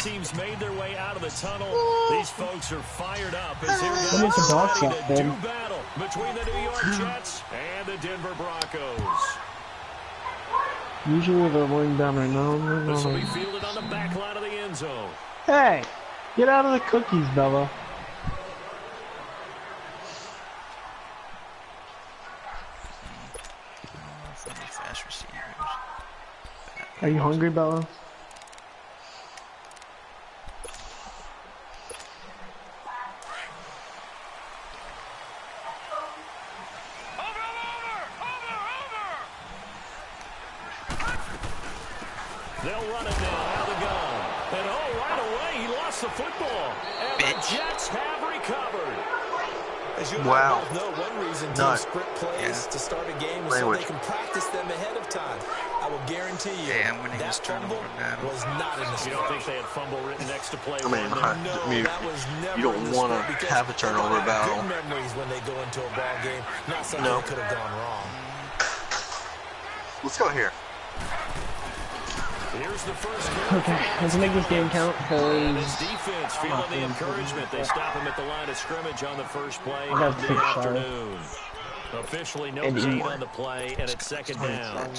team's made their way out of the tunnel. These folks are fired up as they're ready to do battle between the New York Jets and the Denver Broncos. Usually they're laying down right now. This will be fielded on the back line of the end zone. Hey, get out of the cookies, Bella. Fast receivers. Are you hungry, Bella? They'll run it now out of the gun. And right away, he lost the football. And the Jets have recovered. As you both know, one reason teams script plays to start a game is so they can practice them ahead of time. I will guarantee you that fumble was not in the script. You don't think they had fumble written next to play? I mean, that was never you don't want to have a turnover battle. Good memories when they go into a ball game. Not something that could have gone wrong. Let's go here. Here's the first okay, let's make this game count. This defense feeling the encouragement. They stop him at the line of scrimmage on the first play of the afternoon. Officially no gain on the play, and it's second down.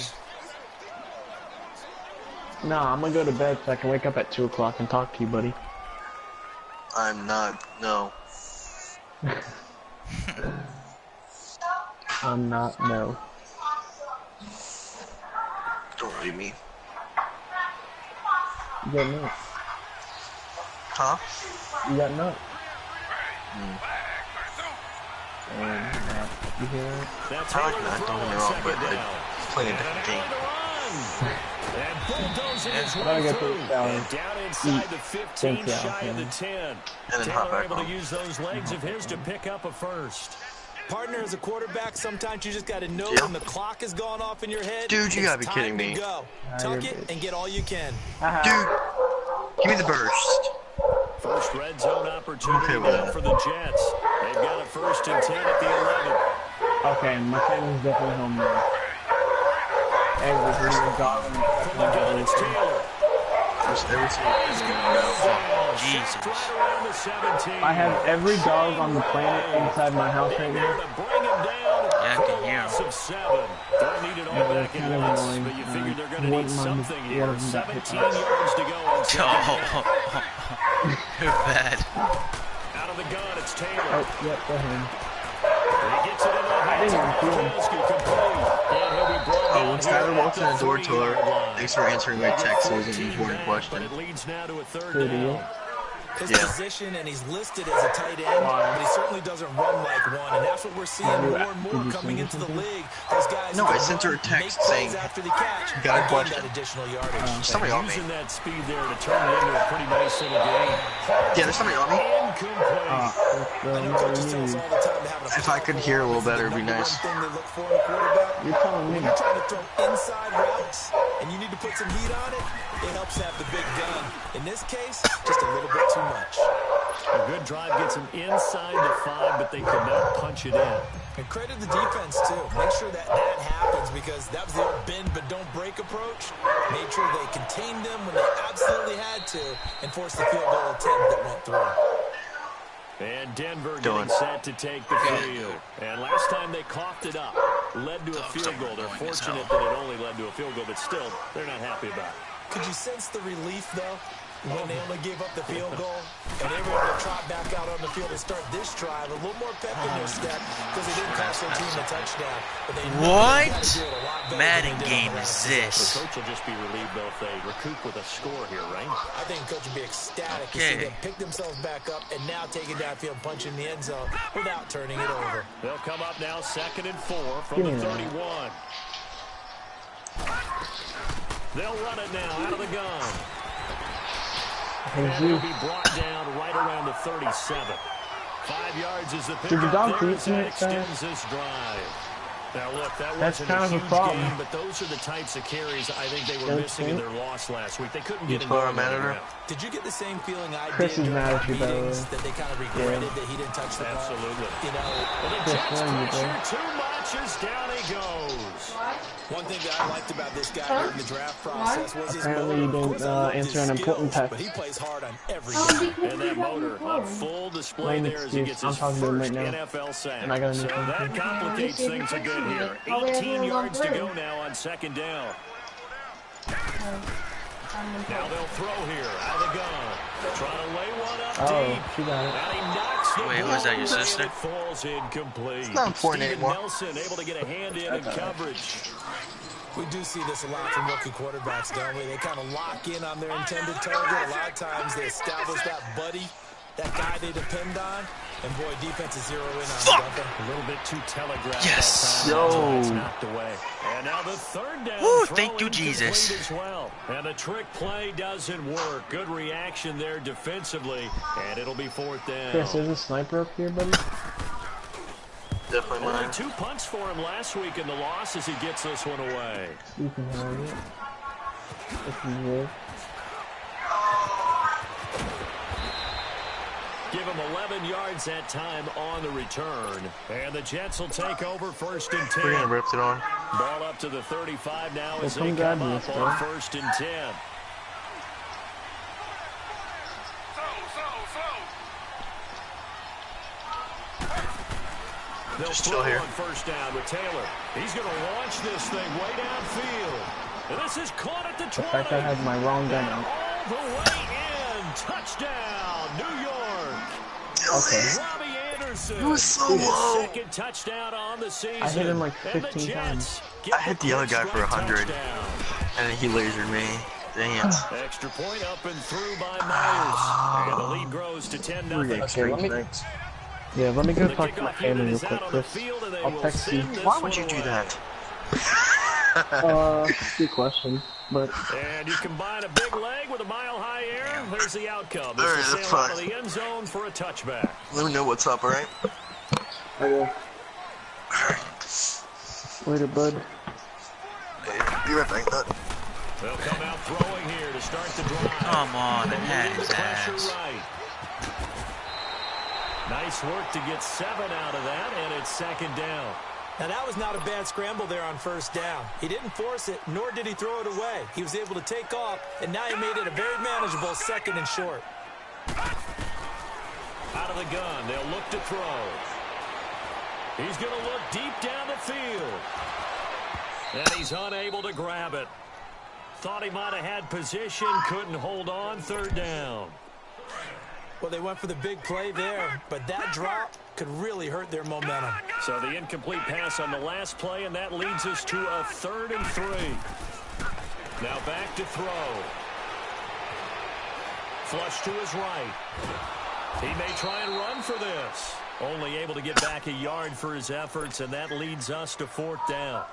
Nah, I'm gonna go to bed so I can wake up at 2 o'clock and talk to you, buddy. I'm not. No. I'm not. No. Don't leave me. You got nuts. Huh? You got nuts. You hear that? That's I like that. Don't get me wrong, but it's playing a different game. And bulldozing his Gotta way get through. this down. And down inside the 15, shy of the 10. And then hop Taylor back able on. to use those legs of his to pick up a first. Partner, as a quarterback, sometimes you just got to know when the clock has gone off in your head. Dude, you gotta be kidding me. Go. Tuck it and get all you can. Dude, give me the burst. First red zone opportunity now for the Jets. They've got a 1st and 10 at the 11. Okay, my family's definitely home now. Every single dog in the gun, it's Taylor. Jesus. I have every dog on the planet inside my house right now. Yeah, I can hear him. Don't need it all back at once, but you figure they're going to need something here. 17 yards to go on second. You're bad. Out of the gun, it's Taylor. Oh, yep, go ahead. He gets it in the hands of Trubisky, complete. And he'll be brought Oh, when Skyler walks in the door, Taylor, thanks for answering my text. It was an important question. But it leads now to a 3rd down. His position, and he's listed as a tight end, but he certainly doesn't run like one, and that's what we're seeing more and more coming into the league. Those guys no, I sent her a text saying, after the catch, you got a question. that additional yardage. Somebody on me. Using that speed there to turn it into a pretty nice little game. Yeah, there's somebody on me. Incomplete. If I could hear a little better, it'd be nice. You're telling me. When you're trying to throw inside routes, and you need to put some heat on it, it helps have the big gun. In this case, just a little bit too much. A good drive gets them inside the 5, but they could not punch it in. And credit the defense, too. Make sure that happens, because that was the old bend but don't break approach. Made sure they contained them when they absolutely had to and forced the field goal attempt that went through. And Denver getting set to take the field. And last time they coughed it up, led to a field goal. They're fortunate that it only led to a field goal, but still, they're not happy about it. Could you sense the relief, though, when they only gave up the field goal? And they were able to trot back out on the field and start this drive a little more pep in their step because they didn't cost their team a touchdown. But they What Madden game is this? The coach will just be relieved, though, if they recoup with a score here, right? I think the coach would be ecstatic to see them pick themselves back up and now take it downfield, punch in the end zone without turning it over. They'll come up now 2nd and 4 from the 31. They'll run it now out of the gun. And he'll be brought down right around the 37. 5 yards is the pickup there as that extends this drive. Now, look, that wasn't a huge game, but those are the types of carries I think they were missing in their loss last week. They couldn't get it going. Did you get the same feeling I did during our meetings that they kind of regretted that he didn't touch the ball? Absolutely. You know, well, the Jets pressure too much as down he goes. One thing that I liked about this guy in the draft process was his apparently you didn't answer an important text. but he plays hard on every down. And that motor on full display there as he gets his first NFL sack. So that complicates things a bit here. 18 yards to go now on second down. Now they'll throw here out of the gun. Trying to lay one up deep. She got it. And he knocks the Wait, was that your sister? It falls incomplete. It's not important Steven anymore. Nelson able to get a hand in coverage. We do see this a lot from rookie quarterbacks, don't we? They kind of lock in on their intended target. A lot of times they establish that buddy, that guy they depend on. And boy, defenses zero in on him. A little bit too telegraphed. Yes. That time. It's knocked away. And now the third down. Woo, thank you, Jesus. As well. And the trick play doesn't work. Good reaction there defensively. And it'll be fourth down. Chris, there's a sniper up here, buddy. Definitely Only mine. 2 punts for him last week in the loss as he gets this one away. You can have it. If you will. Give him 11 yards that time on the return. And the Jets will take over first and 10. We're gonna rip it on. Ball up to the 35 now as Well, they come come grab up this, on bro. first and 10. They'll Just throw chill here. on first down with Taylor. He's going to launch this thing way downfield. And this is caught at the 20. The fact that I have my wrong gun out. All the way in. Touchdown, New York. Okay. Robbie Anderson. It was so low. Second touchdown on the season. I hit him like And the 15 Jets times. get I hit the other guy for 100. touchdown. And then he lasered me. Dang it. Extra point up and through by Myers. And the lead grows to 10-0. Okay, let me. Yeah, let me go talk to my family real quick, Chris. I'll text you. Why would you do that? Good question, but And you combine a big leg with a mile-high air. There's the outcome. All right, This will that's sail out of fine. the end zone for a touchback. Let me know what's up, alright? I will. Later, bud. Be right back, bud. They'll come out throwing here to start the drive. Come on, They it had move his the pressure ass. right. Nice work to get 7 out of that, and it's second down. Now that was not a bad scramble there on first down. He didn't force it, nor did he throw it away. He was able to take off, and now he made it a very manageable second and short. Out of the gun, they'll look to throw. He's going to look deep down the field. And he's unable to grab it. Thought he might have had position, couldn't hold on, third down. Well, they went for the big play there, but that drop could really hurt their momentum. So the incomplete pass on the last play, and that leads us to a 3rd and 3. Now back to throw. Flush to his right. He may try and run for this. Only able to get back a yard for his efforts, and that leads us to 4th down.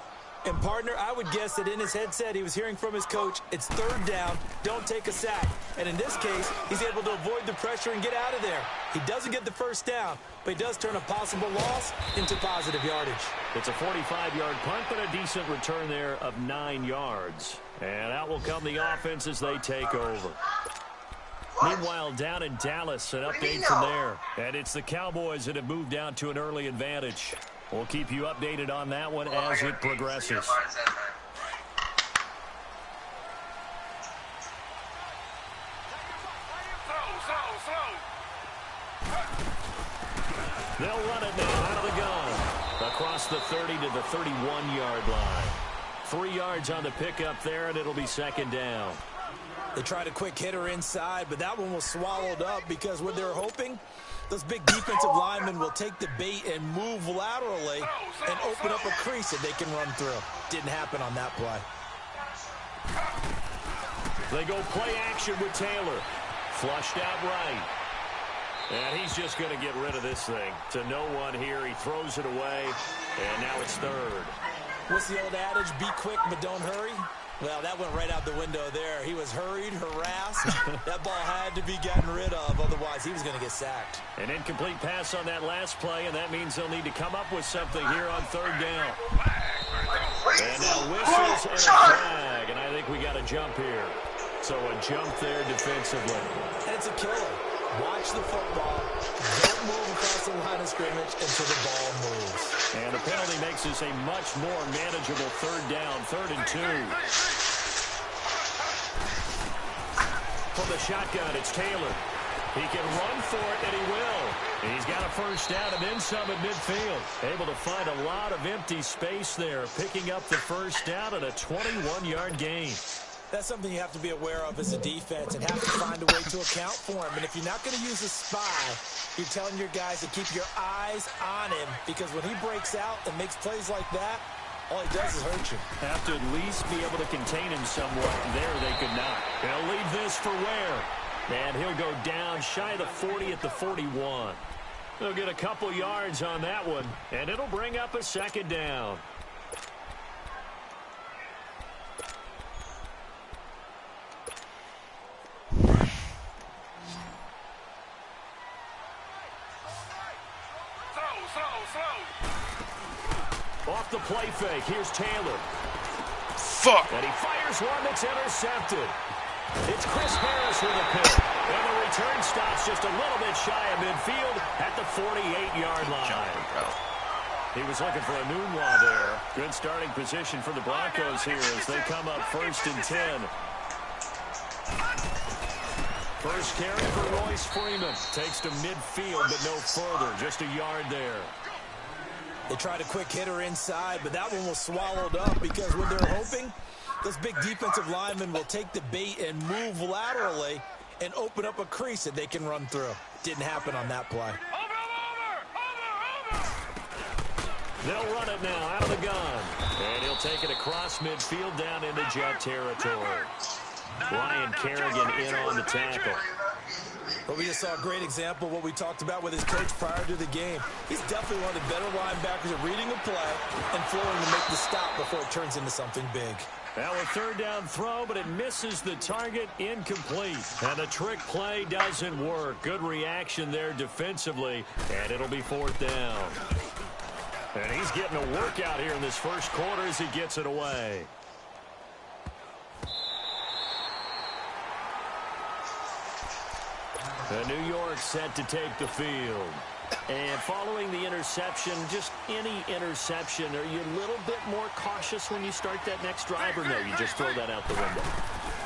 And, partner, I would guess that in his headset he was hearing from his coach, it's 3rd down, don't take a sack. And in this case, he's able to avoid the pressure and get out of there. He doesn't get the first down, but he does turn a possible loss into positive yardage. It's a 45-yard punt, but a decent return there of 9 yards. And out will come the offense as they take over. Meanwhile, down in Dallas, an update from there. And it's the Cowboys that have moved down to an early advantage. We'll keep you updated on that one as it progresses. They'll run it now out of the gun. Across the 30 to the 31-yard line. 3 yards on the pickup there, and it'll be second down. They tried a quick hitter inside, but that one was swallowed up because what they're hoping, those big defensive linemen will take the bait and move laterally and open up a crease that they can run through. Didn't happen on that play. They go play action with Taylor. Flushed out right. And he's just going to get rid of this thing. To no one here. He throws it away. And now it's 3rd. What's the old adage? Be quick, but don't hurry. Well, that went right out the window there. He was hurried, harassed. That ball had to be gotten rid of. Otherwise, he was going to get sacked. An incomplete pass on that last play, and that means they'll need to come up with something here on 3rd down. And now whistles and a flag. And I think we got a jump here. So a jump there defensively. And it's a killer. Watch the football. Don't move across the line of scrimmage until the ball moves. And the penalty makes this a much more manageable third down, 3rd and 2. From the shotgun, it's Taylor. He can run for it, and he will. He's got a first down and then some at midfield. Able to find a lot of empty space there, picking up the first down and a 21-yard gain. That's something you have to be aware of as a defense and have to find a way to account for him. And if you're not going to use a spy, you're telling your guys to keep your eyes on him, because when he breaks out and makes plays like that, all he does is hurt you. Have to at least be able to contain him somewhat. There they could not. He'll leave this for Ware. And he'll go down shy of the 40 at the 41. They'll get a couple yards on that one, and it'll bring up a 2nd down. Off the play fake, here's Taylor. Fuck. And he fires one that's intercepted. It's Chris Harris with a pick. And the return stops just a little bit shy of midfield at the 48-yard line. He was looking for a Nunwa there. Good starting position for the Broncos here as they come up 1st and 10. First carry for Royce Freeman. Takes to midfield, but no further. Just a yard there. They tried a quick hitter inside, but that one was swallowed up because what they're hoping, those big defensive linemen will take the bait and move laterally and open up a crease that they can run through. Didn't happen on that play. They'll run it now out of the gun. And he'll take it across midfield down into Jet territory. Ryan Kerrigan in on the tackle. But we just saw a great example of what we talked about with his coach prior to the game. He's definitely one of the better linebackers at reading a play and flowing to make the stop before it turns into something big. Now a 3rd down throw, but it misses the target, incomplete. And the trick play doesn't work. Good reaction there defensively, and it'll be 4th down. And he's getting a workout here in this first quarter as he gets it away. New York set to take the field. And following the interception, just any interception, are you a little bit more cautious when you start that next drive, or no, you just throw that out the window?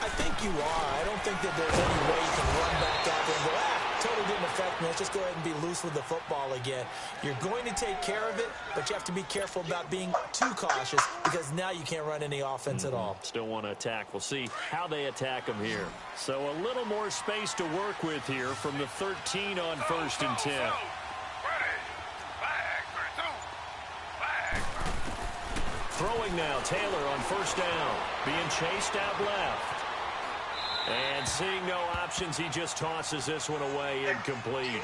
I think you are. I don't think that there's any way you can run back out there and go, totally didn't affect me. Let's just go ahead and be loose with the football again. You're going to take care of it, but you have to be careful about being too cautious because now you can't run any offense at all. Still want to attack. We'll see how they attack them here. So a little more space to work with here from the 13 on 1st and 10. Throwing now, Taylor on 1st down. Being chased out left. And seeing no options, he just tosses this one away, incomplete.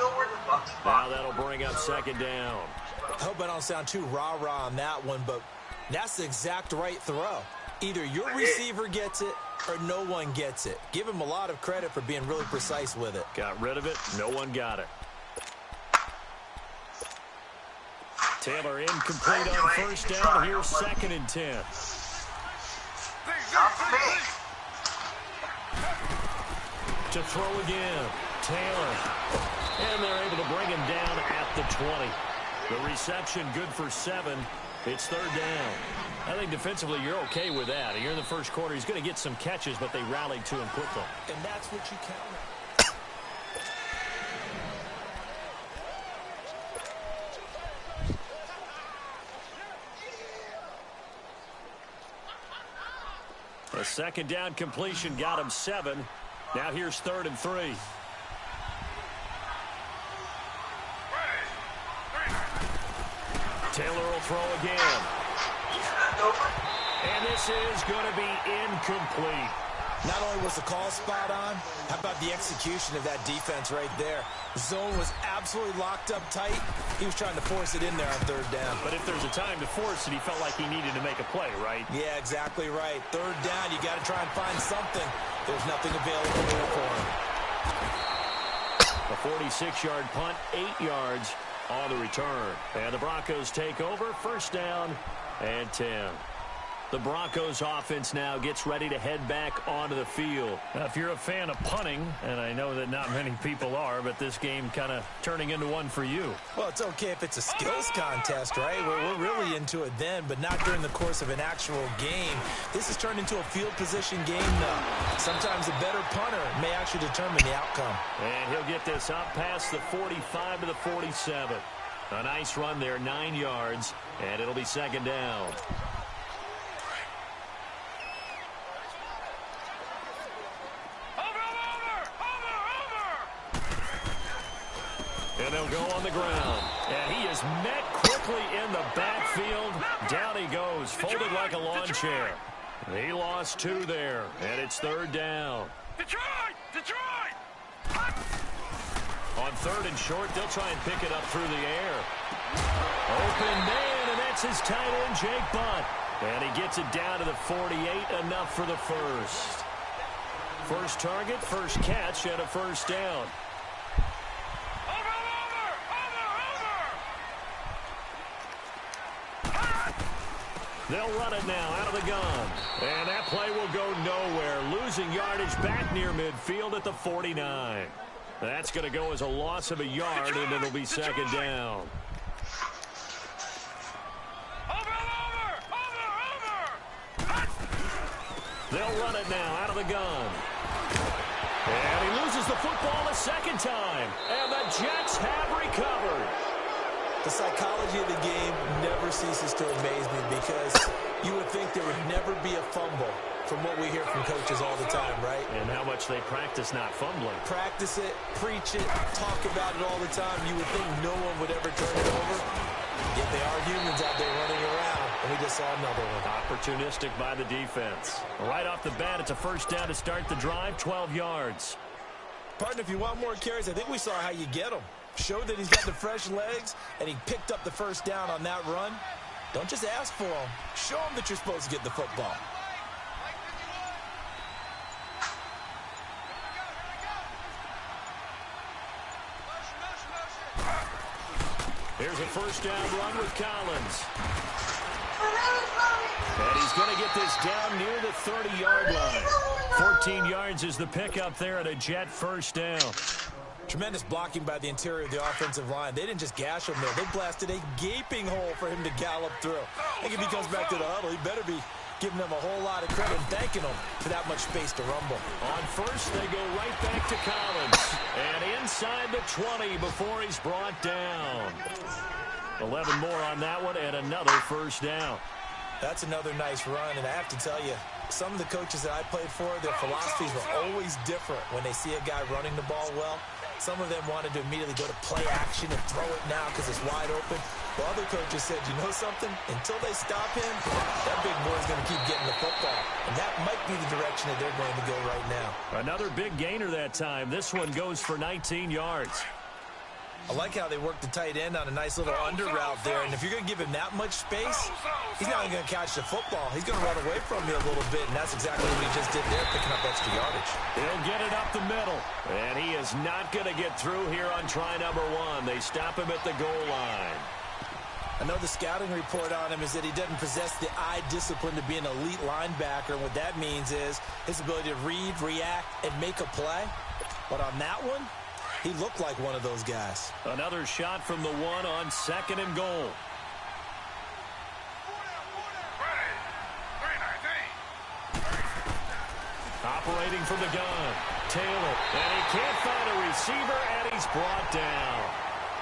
Now that'll bring up 2nd down. I hope I don't sound too rah-rah on that one, but that's the exact right throw. Either your receiver gets it or no one gets it. Give him a lot of credit for being really precise with it. Got rid of it. No one got it. Taylor incomplete on 1st down. Here's 2nd and 10. To throw again, Taylor. And they're able to bring him down at the 20. The reception good for 7. It's 3rd down. I think defensively you're okay with that. Here in the first quarter, he's going to get some catches, but they rallied to him quickly. And that's what you count on. A 2nd down completion got him 7. Now here's 3rd and 3. Taylor will throw again. And this is going to be incomplete. Not only was the call spot on, how about the execution of that defense right there? The zone was absolutely locked up tight. He was trying to force it in there on 3rd down. But if there's a time to force it, he felt like he needed to make a play, right? Yeah, exactly right. 3rd down, you got to try and find something. There's nothing available there for him. A 46-yard punt, 8 yards on the return. And the Broncos take over, 1st down and 10. The Broncos offense now gets ready to head back onto the field. Now, if you're a fan of punting, and I know that not many people are, but this game kind of turning into one for you. Well, it's okay if it's a skills contest, right? We're really into it then, but not during the course of an actual game. This has turned into a field position game now. Sometimes a better punter may actually determine the outcome. And he'll get this up past the 45 to the 47. A nice run there, 9 yards, and it'll be second down. And they'll go on the ground. And he is met quickly in the backfield. Down he goes, folded like a lawn chair. He lost 2 there, and it's third down. Detroit! On third and short, they'll try and pick it up through the air. Open man, and that's his tight end, Jake Butt. And he gets it down to the 48, enough for the first. First target, first catch, and a first down. They'll run it now out of the gun. And that play will go nowhere. Losing yardage back near midfield at the 49. That's going to go as a loss of a yard, and it'll be second down. They'll run it now out of the gun. And he loses the football a second time. And the Jets have recovered. The psychology of the game never ceases to amaze me because you would think there would never be a fumble from what we hear from coaches all the time, right? And how much they practice not fumbling. Practice it, preach it, talk about it all the time. You would think no one would ever turn it over. Yet they are humans out there running around, and we just saw another one. Opportunistic by the defense. Right off the bat, it's a first down to start the drive, 12 yards. Partner, if you want more carries, I think we saw how you get them. Showed that he's got the fresh legs, and he picked up the first down on that run. Don't just ask for him. Show him that you're supposed to get the football. Here's a first down run with Collins. And he's going to get this down near the 30-yard line. 14 yards is the pickup there at a Jet first down. Tremendous blocking by the interior of the offensive line. They didn't just gash him there. They blasted a gaping hole for him to gallop through. I think if he comes back to the huddle, he better be giving them a whole lot of credit and thanking them for that much space to rumble. On first, they go right back to Collins. And inside the 20 before he's brought down. 11 more on that one and another first down. That's another nice run, and I have to tell you, some of the coaches that I played for, their philosophies were always different when they see a guy running the ball well. Some of them wanted to immediately go to play action and throw it now because it's wide open. While other coaches said, you know something? Until they stop him, that big boy's going to keep getting the football. And that might be the direction that they're going to go right now. Another big gainer that time. This one goes for 19 yards. I like how they work the tight end on a nice little under route there. And if you're going to give him that much space, he's not even going to catch the football. He's going to run away from you a little bit, and that's exactly what he just did there, picking up extra yardage. He'll get it up the middle. And he is not going to get through here on try number 1. They stop him at the goal line. I know the scouting report on him is that he doesn't possess the eye discipline to be an elite linebacker. And what that means is his ability to read, react, and make a play. But on that one, he looked like one of those guys. Another shot from the 1 on second and goal. Operating from the gun. Taylor. And he can't find a receiver, and he's brought down.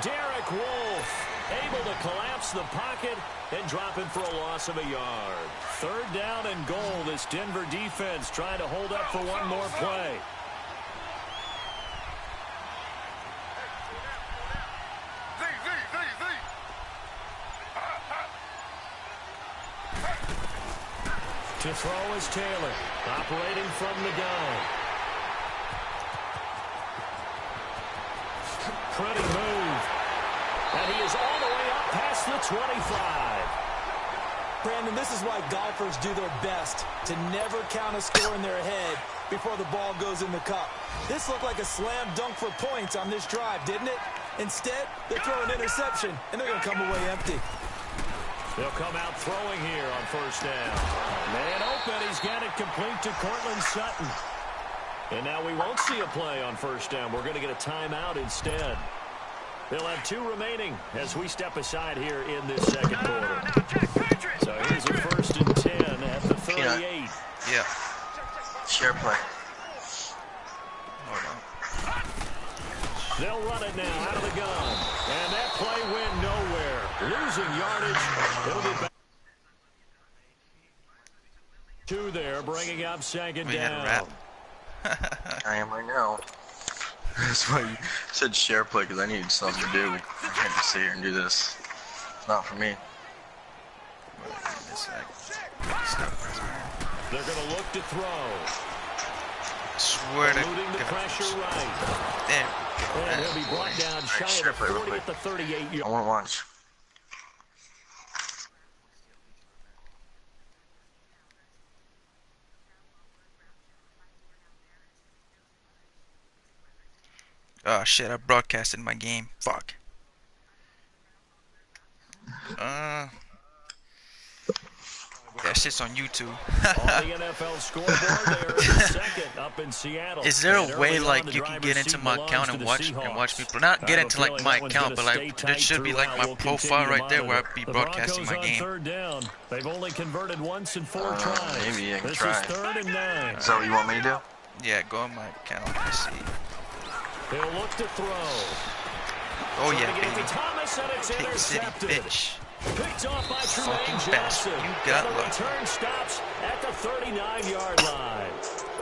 Derek Wolfe able to collapse the pocket and drop him for a loss of a yard. Third down and goal. This Denver defense trying to hold up for one more play. To throw is Taylor, operating from the gun. Pretty move. And he is all the way up past the 25. Brandon, this is why golfers do their best to never count a score in their head before the ball goes in the cup. This looked like a slam dunk for points on this drive, didn't it? Instead, they throw an interception, and they're going to come away empty. They'll come out throwing here on first down. Man open. He's got it complete to Cortland Sutton. And now we won't see a play on first down. We're going to get a timeout instead. They'll have 2 remaining as we step aside here in this second quarter. So here's a 1st and 10 at the 38. Yeah. Share play. Hold on. They'll run it now out of the gun. And that play went nowhere. Losing yardage. It'll be back. 2 there, bringing up second down. I am right now. That's why you said share play, because I needed something to do. I can't just sit here and do this. It's not for me. They're going to look to throw. Swear to Eluding the pressure right. There. And he'll be brought down shy of the 40 at the 38. I want lunch. Oh shit, I broadcasted my game. Fuck. That shit's on YouTube. On the NFL scoreboard, they're second up in Seattle. Is there a way like you can get into my account and watch people? Not get into like my account, but like there should be like my profile right there where I be broadcasting my game. Third down. They've only converted once in 4 tries. Maybe I can This try. is 3rd and 9. Is that what you want me to do? Yeah, go on my account. Let's see. They'll look to throw. Oh yeah, Trying to get it baby. to Thomas, and it's Pick City, intercepted. bitch. Picked off by Fucking Tremaine bastard. Johnson. You got And the lucky. return stops at the 39-yard line.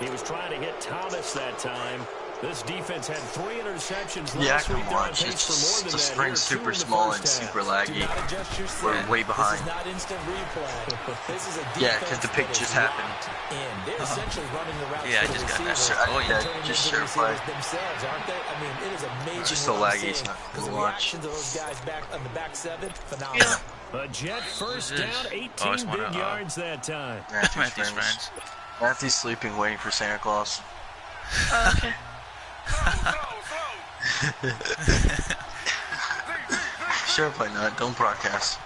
He was trying to hit Thomas that time. This defense had 3 interceptions Yeah, I last week. can They're on watch. pace It's for more than just the that. spring's Here, 2 super in the small first and half. super Do laggy. not adjust your We're set. way behind. This is not instant replay. This is a Yeah, because the pick defense just that is happened. locked in. They're essentially running the routes Yeah, I for the just got that receivers shit. Oh, yeah. and turning Just into the share play. receivers themselves, aren't they? I mean, it is amazing. It's just so what I'm laggy, it's seeing. not The cool to watch. reaction to those guys back on the back 7, phenomenal. A Jet first Who's this? down, 18 Oh, it's one big of, yards that time. Matthew's friends. Matthew's sleeping, waiting for Santa Claus. Okay. Share play, not. Don't broadcast.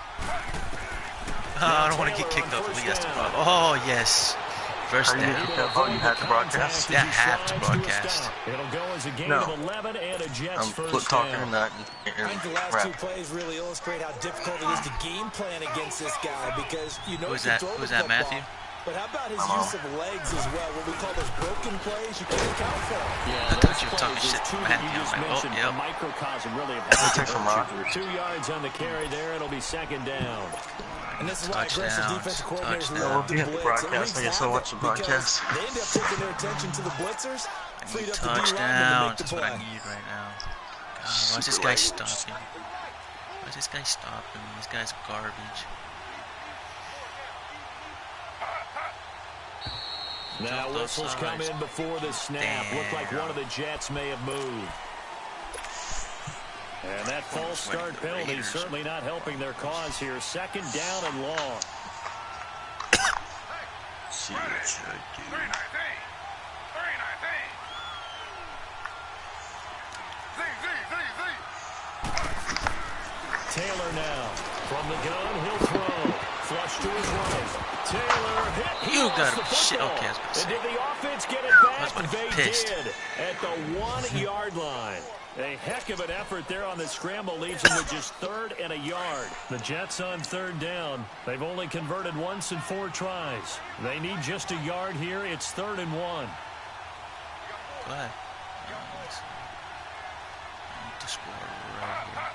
I don't want to get kicked off the league. Oh yes. First How do you get down. kicked out? Oh, you have to broadcast? Yeah, I have to broadcast. It'll go as a game No. of 11 and a Jets I'm first talking down. and not. I think the last 2 plays really illustrate how difficult it is to game plan against this guy because you know Who's he can that? throw Who's the that, football, Matthew? but how about his use of legs as well? What we call those broken plays, you can't account for. Yeah, I thought you were talking those shit to two that Matthew. you just I'm like, oh, mentioned, yep. a microcosm really of That's how a from Rodgers. 2 yards on the carry there. It'll be second down. And this is why aggressive Touchdowns, defensive coordinators touchdowns. love to We have the blitz. broadcast. It I guess wreaks I'll watch the havoc broadcast. because They end up taking their attention to the blitzers, freed up the D-lineman to make Touchdowns. the That's what I play. need right now. God, why is this guy stopping? Why is this guy stopping me? This guy's garbage. Now whistles come in before the snap. Looked like one of the Jets may have moved. And that false start penalty certainly not helping their cause here. Second down and long. See what should I do? Taylor now. From the gun, he'll throw. Flush to his right. Taylor hit. You lost got the him. Shit, football. okay, I was gonna And say. did the offense get it back? I was They pissed. did at the 1-yard line. A heck of an effort there on the scramble leaves them with just 3rd and a yard. The Jets on 3rd down. They've only converted once in 4 tries. They need just a yard here. It's 3rd and 1. Go ahead. I need to score right here.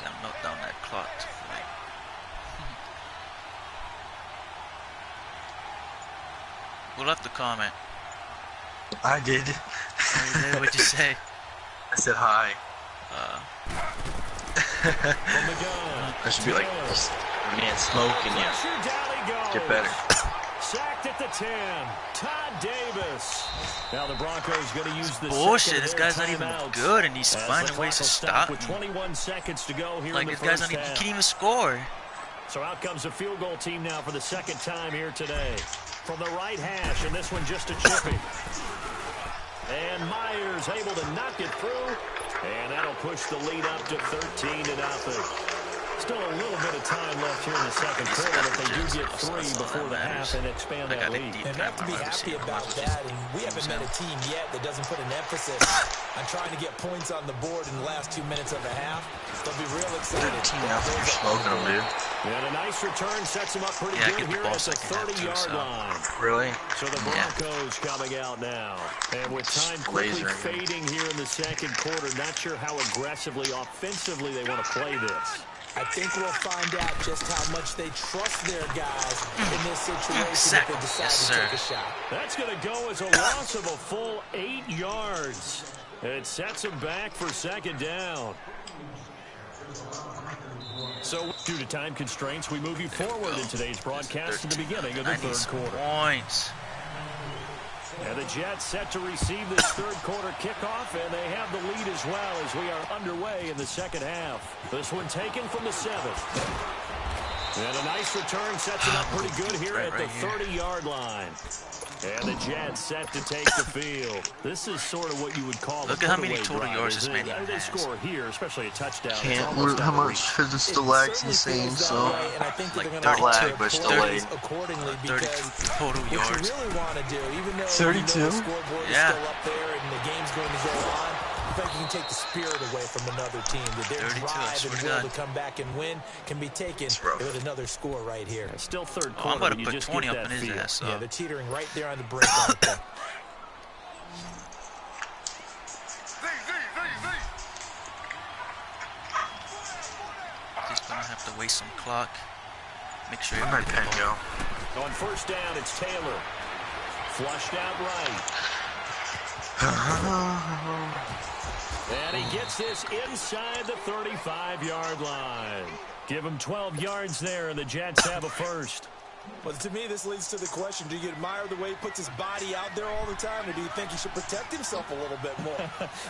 Gotta melt down that clock to fight. Who left the comment? I did. What'd you say? I said hi. From the gun. I should be like, man, smoke and yeah, Pressure down he goes. get better. Sacked at the 10. Todd Davis. Now the Broncos going to use the Bullshit, second this of guy's their not even timeouts. good and he's As finding the ways to clock will stop with me. 21 seconds to go here Like in the this guy's first not even, he half. can't even score. So out comes the field goal team now for the second time here today. From the right hash, and this one just a chipping. And Myers able to knock it through. And that'll push the lead up to 13-0. Still a little bit of time left here in the second quarter, but they do get 3 before the half and expand that lead. And they have to be happy about that, and we haven't met a team yet that doesn't put an emphasis on trying to get points on the board in the last 2 minutes of a half. They'll be real excited. You're smoking them, dude. And a nice return sets them up pretty good here at the 30-yard line. Really? So the Broncos coming out now. And with time quickly fading here in the second quarter, not sure how aggressively, offensively they want to play this. I think we'll find out just how much they trust their guys in this situation if they decide to take a shot. That's going to go as a loss of a full 8 yards. It sets them back for second down. So, due to time constraints, we move you forward in today's broadcast to the beginning of the third quarter. Points. And the Jets set to receive this third quarter kickoff, and they have the lead as well as we are underway in the second half. This one taken from the 7th. And a nice return sets it up pretty good here at the 30-yard line. And the Jets set to take the field. This is sort of what you would call Look at how many total yards this man has. They score here, especially a touchdown. Can't root how much because it's the lag's insane, so like not lag, but it's delayed. 30 total yards. What you really want to do, even though 32? the scoreboard is still up there and the game's going to go on, I think you can take the spirit away from another team. That their drive and will to come back and win can be taken with another score right here. It's still third quarter. I'm about to put 20 up in his ass. Yeah, they're teetering right there on the brink right there. Just gonna have to waste some clock. Make sure Where'd my pen go? On first down, it's Taylor. Flushed out right. And he gets this inside the 35-yard line. Give him 12 yards there, and the Jets have a first. Well, to me, this leads to the question, do you admire the way he puts his body out there all the time, or do you think he should protect himself a little bit more?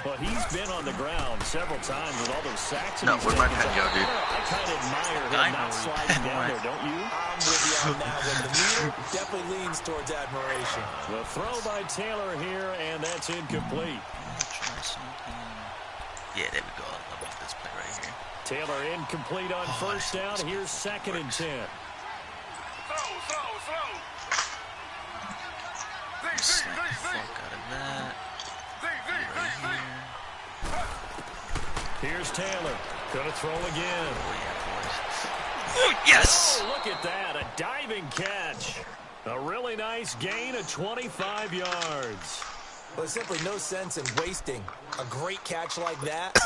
Well, he's been on the ground several times with all those sacks. No, where'd my pen go, dude? I kind of admire him not sliding down there, don't you? I'm with you on that one. The meter definitely leans towards admiration. The throw by Taylor here, and that's incomplete. Yeah, there we go. I love this play right here. Taylor incomplete on first down. Here's 2nd and 10. Slap the fuck out of that. Right here. Here's Taylor. Gonna throw again. Oh, yeah, boys. Oh, yes! Oh, look at that. A diving catch. A really nice gain of 25 yards. Well, there's simply no sense in wasting a great catch like that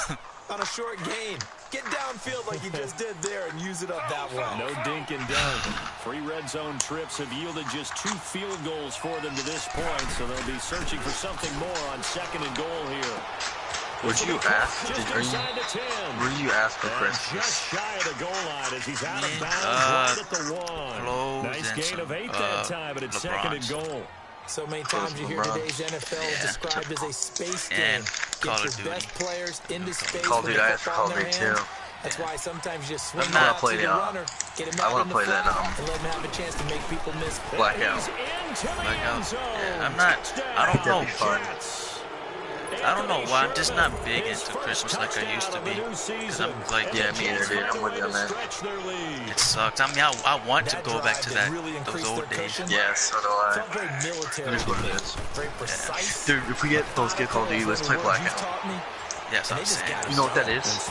on a short gain. Get downfield like you just did there and use it up that way. No dink and dunk. 3 red zone trips have yielded just 2 field goals for them to this point, so they'll be searching for something more on 2nd and goal here. Would you ask? Where do you ask for Christmas? Just shy of the goal line as he's out of bounds right at the 1. Nice gain of 8 that time, but it's 2nd and goal. So many times you hear today's NFL described as a space game. Get your best players into space. Call of Duty, I asked for Call of Duty too. That's why sometimes you just swing out to the runner, get him out in the front, and let him have a chance to make people miss. Blackout. Yeah, I'm not, I don't know. I don't know why I'm just not big into Christmas like I used to be. Because I'm like, yeah, me either, dude. I'm with you on that. It sucks. I mean, I want to go back to those old days. Yeah, so do I. It is what it is. Dude, if we get those get Call of Duty, let's play Blackout. Yes, I'm saying. You know what that is?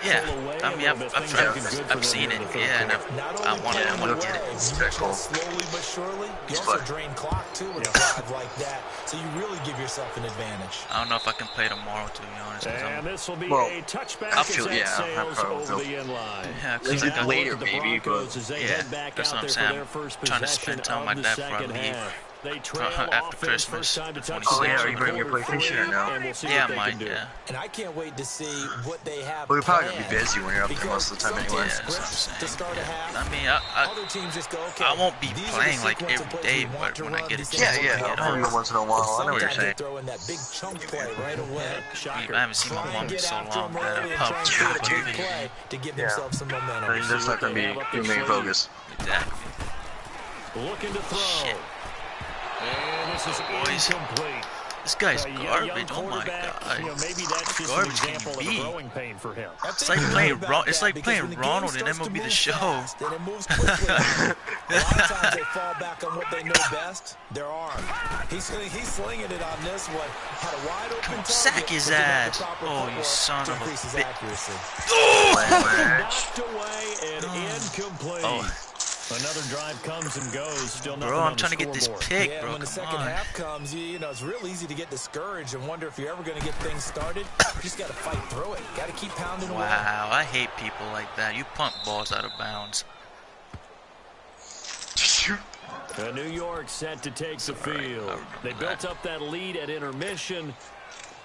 Yeah. I mean, I've seen it. Yeah, and I want to get it. It's very cool. Slowly but surely, you also drain clock too with a drive like that, so you really give yourself an advantage. I don't know if I can play tomorrow, to be honest. And this will be a touchback. I feel, yeah, I probably will. Yeah, because like later, maybe, but yeah, that's what I'm saying. I'm trying to spend time like that before I leave. After Christmas. Oh yeah, are you bringing your PlayStation or no? Yeah, I might, yeah. And I can't wait to see what they have. Well, you're probably gonna be busy when you're up there most of the time anyway. Yeah, that's what I'm saying. I mean, I won't be playing like every day, but when I get a chance to get every once in a while. I know what you're saying. I haven't seen my mom in so long that I popped to give themselves some momentum. I mean, that's not gonna be your main focus. Exactly. Looking to throw. Shit. And this is incomplete. This guy's garbage. Oh my god. You know, maybe that's just Garbage an example of a growing pain for him. It's like playing Ronald in MLB The Show. And it moves quickly. A lot of times they fall back on what they know best, their arm. He's slinging it on this one. Had a wide open target. Sack his ass. Oh, you son of a bitch. Accuracy. Knocked away and incomplete. Oh. Another drive comes and goes. Still nothing Bro, on I'm trying to get this pick, Yeah, bro. when the second half comes, you know, it's real easy to get discouraged and wonder if you're ever going to get things started. You just got to fight through it. Got to keep pounding away. Wow, I hate people like that. You punt balls out of bounds. New York set to take the field. They built up that lead at intermission,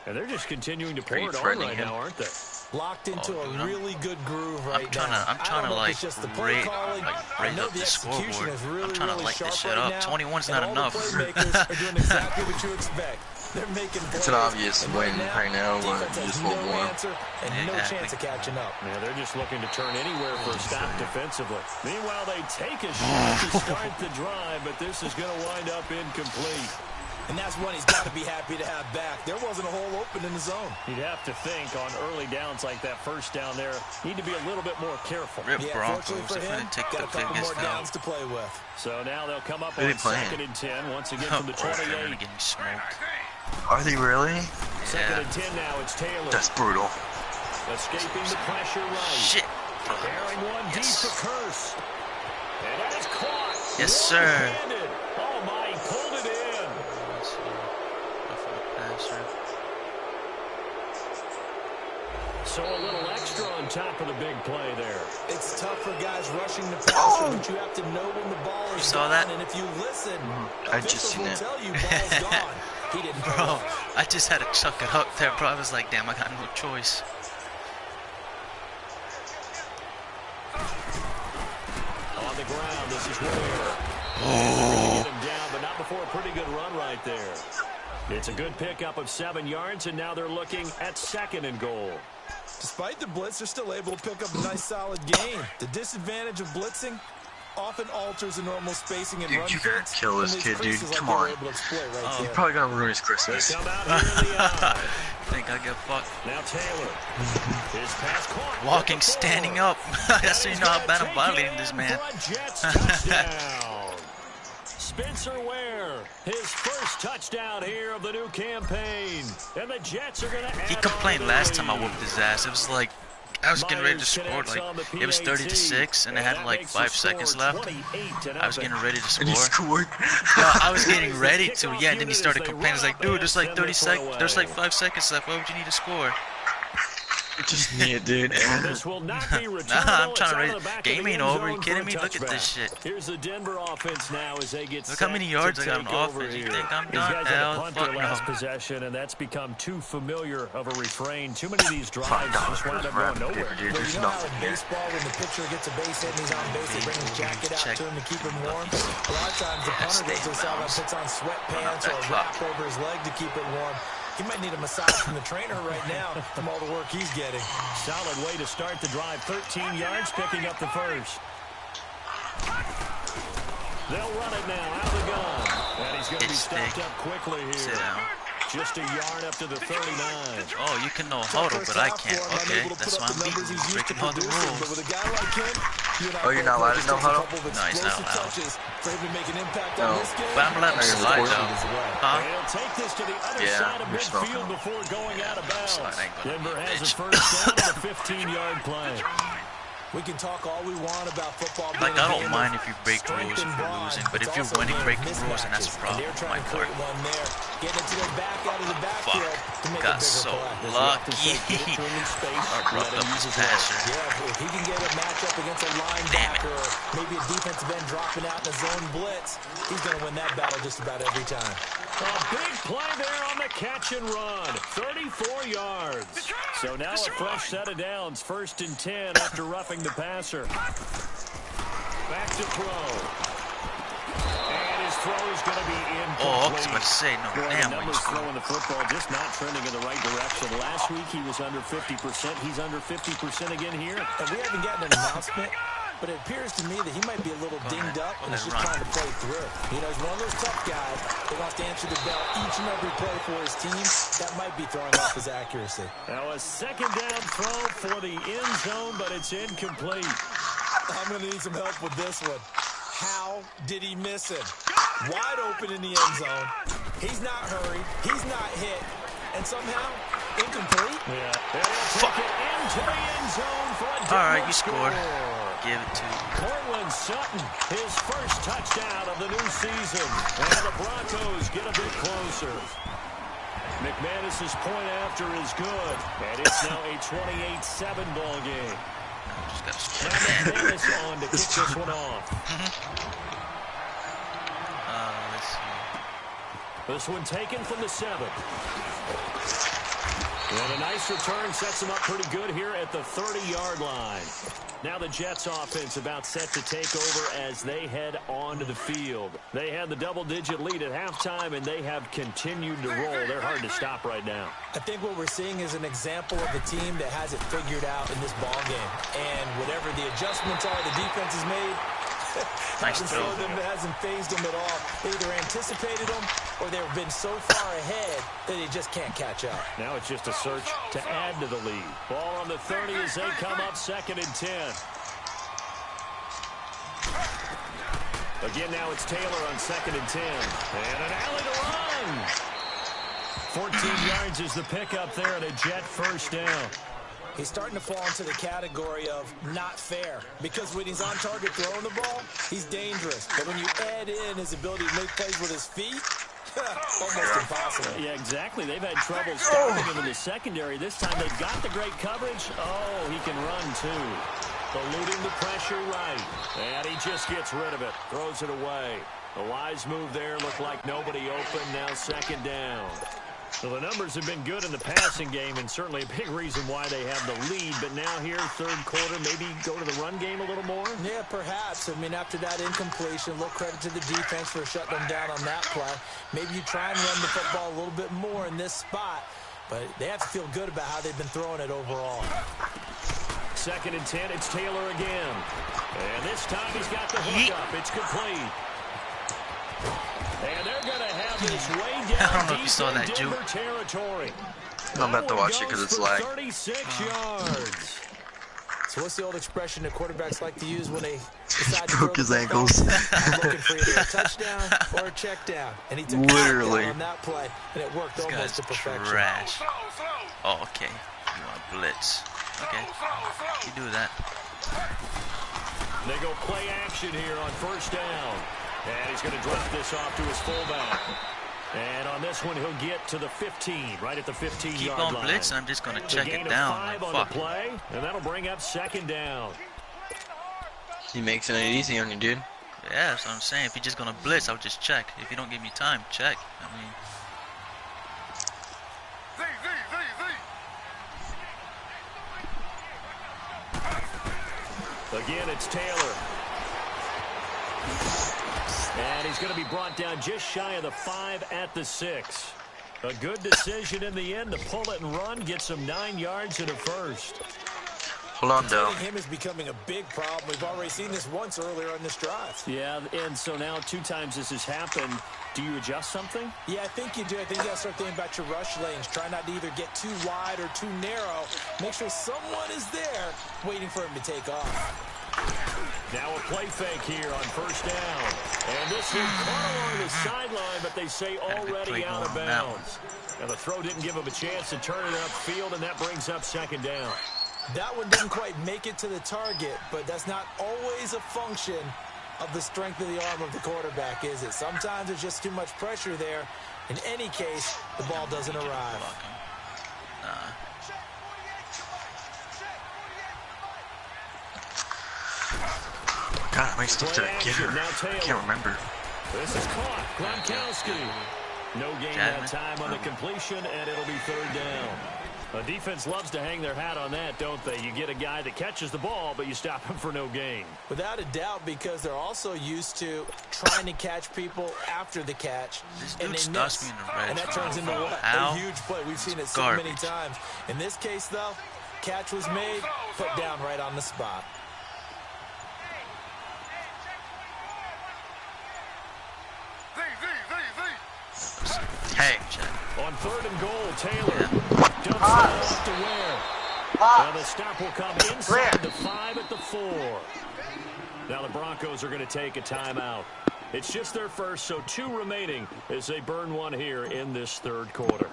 and they're just continuing to pour it on right now, aren't they? Locked into a really good groove right now. I'm trying to like raise up the scoreboard. I'm trying to light this shit up. 21's not enough. It's an obvious win right now. Just hold one. No chance of catching up. Yeah, they're just looking to turn anywhere for a stop defensively. Meanwhile, they take a shot to start the drive, but this is going to wind up incomplete. And that's one he's got to be happy to have back. There wasn't a hole open in the zone. You'd have to think on early downs like that first down there, need to be a little bit more careful. Rip Broncos, for him, take got the a couple more biggest downs to play with. So now they'll come up on 2nd and 10, once again from the 28. Getting smoked. Are they really? 2nd and 10 now, it's Taylor. That's brutal. Escaping the pressure right. Shit. Carrying one deep for Curse. And that is caught. Yes, sir. Oh my, he pulled it in. So a little extra on top of the big play there. It's tough for guys rushing the passer, but you have to know when the ball is saw gone. that? And if you listen, I just seen will it. tell you ball's gone. He didn't Bro, I just had to chuck it up there, bro. I was like, damn, I got no choice. On the ground, this is where. Oh. Get him down, but not before a pretty good run right there. It's a good pickup of 7 yards, and now they're looking at 2nd and goal. Despite the blitz, they're still able to pick up a nice solid gain. The disadvantage of blitzing often alters the normal spacing and run You gotta fits. kill this kid, dude. Come on. You're probably gonna ruin his Christmas. Come out here in the eye. Think I get fucked. Now Taylor. His pass caught. Walking, standing up. That's so you know how bad I'm violating this man. Jets touchdown. Spencer Ware, his first touchdown here of the new campaign. And the Jets are going to add. He complained last time I whooped his ass. It was like I was getting ready to score. Like it was 30-6, and I had like 5 seconds left. I was getting ready to score. And you scored. No, I was getting ready to. Yeah, and then he started complaining. He's like, dude, there's like 30 seconds. There's like 5 seconds left. Why would you need to score? Just need it, dude. This will not be Nah, I'm trying to raise. Game ain't over. You kidding me? Look at this shit. Here's the Denver offense now as they get. Look how many yards I got on offense. You think I'm done? Hell, fuck last no. possession, and that's become too familiar of a refrain. Too many of these drives just wind up going nowhere. Dude, Well, there's you know how in nothing here. baseball, when the pitcher gets a base hit and he's on base, they bring his jacket out to him to keep him warm. A lot of times the punter goes to the sideline, puts on sweatpants or a wrap over his leg to keep it warm. He might need a massage from the trainer right now from all the work he's getting. Solid way to start the drive. 13 yards, picking up the first. They'll run it now out of the gun. And he's going to be stopped up quickly here. Just a yard up to the 39. Oh, you can know huddle, but I can't. Okay, that's why I'm beating you. Breaking all the rules. Oh, you're not allowed to know huddle? No, he's not allowed. No. But I'm letting him slide, though. Huh? They'll take this to the other side of midfield before going out of bounds. Denver has a first down on a 15-yard play. We can talk all we want about football. Like, I don't mind if you break rules if you're losing, but if you're winning, breaking rules, then that's a problem on my part. Fuck. Got so lucky. I brought up his passer. Yeah, if he can get a matchup against a linebacker or maybe a defensive end dropping out in a zone blitz, he's going to win that battle just about every time. A big play there on the catch and run. 34 yards. So now a fresh set of downs. 1st and 10 after roughing the passer. Back to throw. And his throw is going to be incomplete. Oh, I was about to say, no, damn. The numbers throwing the football just not trending in the right direction. Last week he was under 50%. He's under 50% again here. And we haven't gotten an announcement but it appears to me that he might be a little dinged up and he's just trying to play through. You know, he's one of those tough guys that wants to answer the bell each and every play for his team. That might be throwing off his accuracy. Now a second down throw for the end zone, but it's incomplete. I'm going to need some help with this one. How did he miss him? Wide open in the end zone. He's not hurried. He's not hit. And somehow, incomplete. Yeah. Take it into the end zone for a all right, you scored. Give it to Cortland Sutton, his first touchdown of the new season. And the Broncos get a bit closer. McManus's point after is good. And it's now a 28-7 ball game. just got to now McManus on to kick this one off. Let's see. This one taken from the 7. And a nice return sets him up pretty good here at the 30-yard line. Now the Jets offense about set to take over as they head onto the field. They had the double-digit lead at halftime, and they have continued to roll. They're hard to stop right now. I think what we're seeing is an example of the team that has it figured out in this ball game. And whatever the adjustments are the defense has made, nice throw. It hasn't phased them at all. They either anticipated them or they've been so far ahead that they just can't catch up. Now it's just a search to add to the lead. Ball on the 30 as they come up 2nd and 10. Again, now it's Taylor on 2nd and 10. And an alley to run. 14 yards is the pickup there and a Jet first down. He's starting to fall into the category of not fair, because when he's on target throwing the ball, he's dangerous. But when you add in his ability to make plays with his feet, almost impossible. Yeah, exactly. They've had trouble stopping him in the secondary. This time they've got the great coverage. Oh, he can run too. Eluding the pressure right. And he just gets rid of it. Throws it away. A wise move there. Looked like nobody open. Now 2nd down. So the numbers have been good in the passing game, and certainly a big reason why they have the lead. But now here, 3rd quarter, maybe go to the run game a little more? Yeah, perhaps. I mean, after that incompletion, a little credit to the defense for shutting them down on that play. Maybe you try and run the football a little bit more in this spot, but they have to feel good about how they've been throwing it overall. 2nd and 10, it's Taylor again. And this time he's got the hook up. It's complete. And they're going to have this way down I don't know if you saw that, Joe. territory. I'm about to watch it because it's lag. 36 yards. So what's the old expression that quarterbacks like to use when they decide to broke his ankles? I'm looking for either a touchdown or a check down. And he took literally on that play, and it worked almost to perfection. Trash. Oh, okay. You want to blitz. Okay. You do that. They go play action here on 1st down. And he's going to drop this off to his fullback. And on this one, he'll get to the 15, right at the 15-yard line. Keep on blitzing. I'm just going to check it down. 5 on the play, and that'll bring up 2nd down. He makes it easy on you, dude. Yeah, that's what I'm saying. If you're just going to blitz, I'll just check. If you don't give me time, check. I mean... Again, it's Taylor. And he's going to be brought down just shy of the 5 at the 6. A good decision in the end to pull it and run, get some 9 yards and a first. Hold on, Dell. Him is becoming a big problem. We've already seen this once earlier on this drive. Yeah, and so now 2 times this has happened. Do you adjust something? Yeah, I think you do. I think you got to start thinking about your rush lanes. Try not to either get too wide or too narrow. Make sure someone is there waiting for him to take off. Now a play fake here on 1st down. And this one caught along the sideline, but they say already out of bounds. Now the throw didn't give him a chance to turn it upfield, and that brings up 2nd down. That one didn't quite make it to the target, but that's not always a function of the strength of the arm of the quarterback, is it? Sometimes there's just too much pressure there. In any case, the ball doesn't arrive. God, how many stuff did I get her? I can't remember. This is caught. Gronkowski. No gain that time on the completion, and it'll be 3rd down. A defense loves to hang their hat on that, don't they? You get a guy that catches the ball, but you stop him for no gain. Without a doubt, because they're also used to trying to catch people after the catch. This and dude they stuffs miss. me in the red. And that turns into what? A huge play. We've seen it so many times. In this case, though, catch was made, put down right on the spot. Hey, on 3rd and goal, Taylor dumps it off to Ware. Now the stop will come inside the 5 at the 4. Now the Broncos are going to take a timeout. It's just their first, so 2 remaining as they burn one here in this 3rd quarter.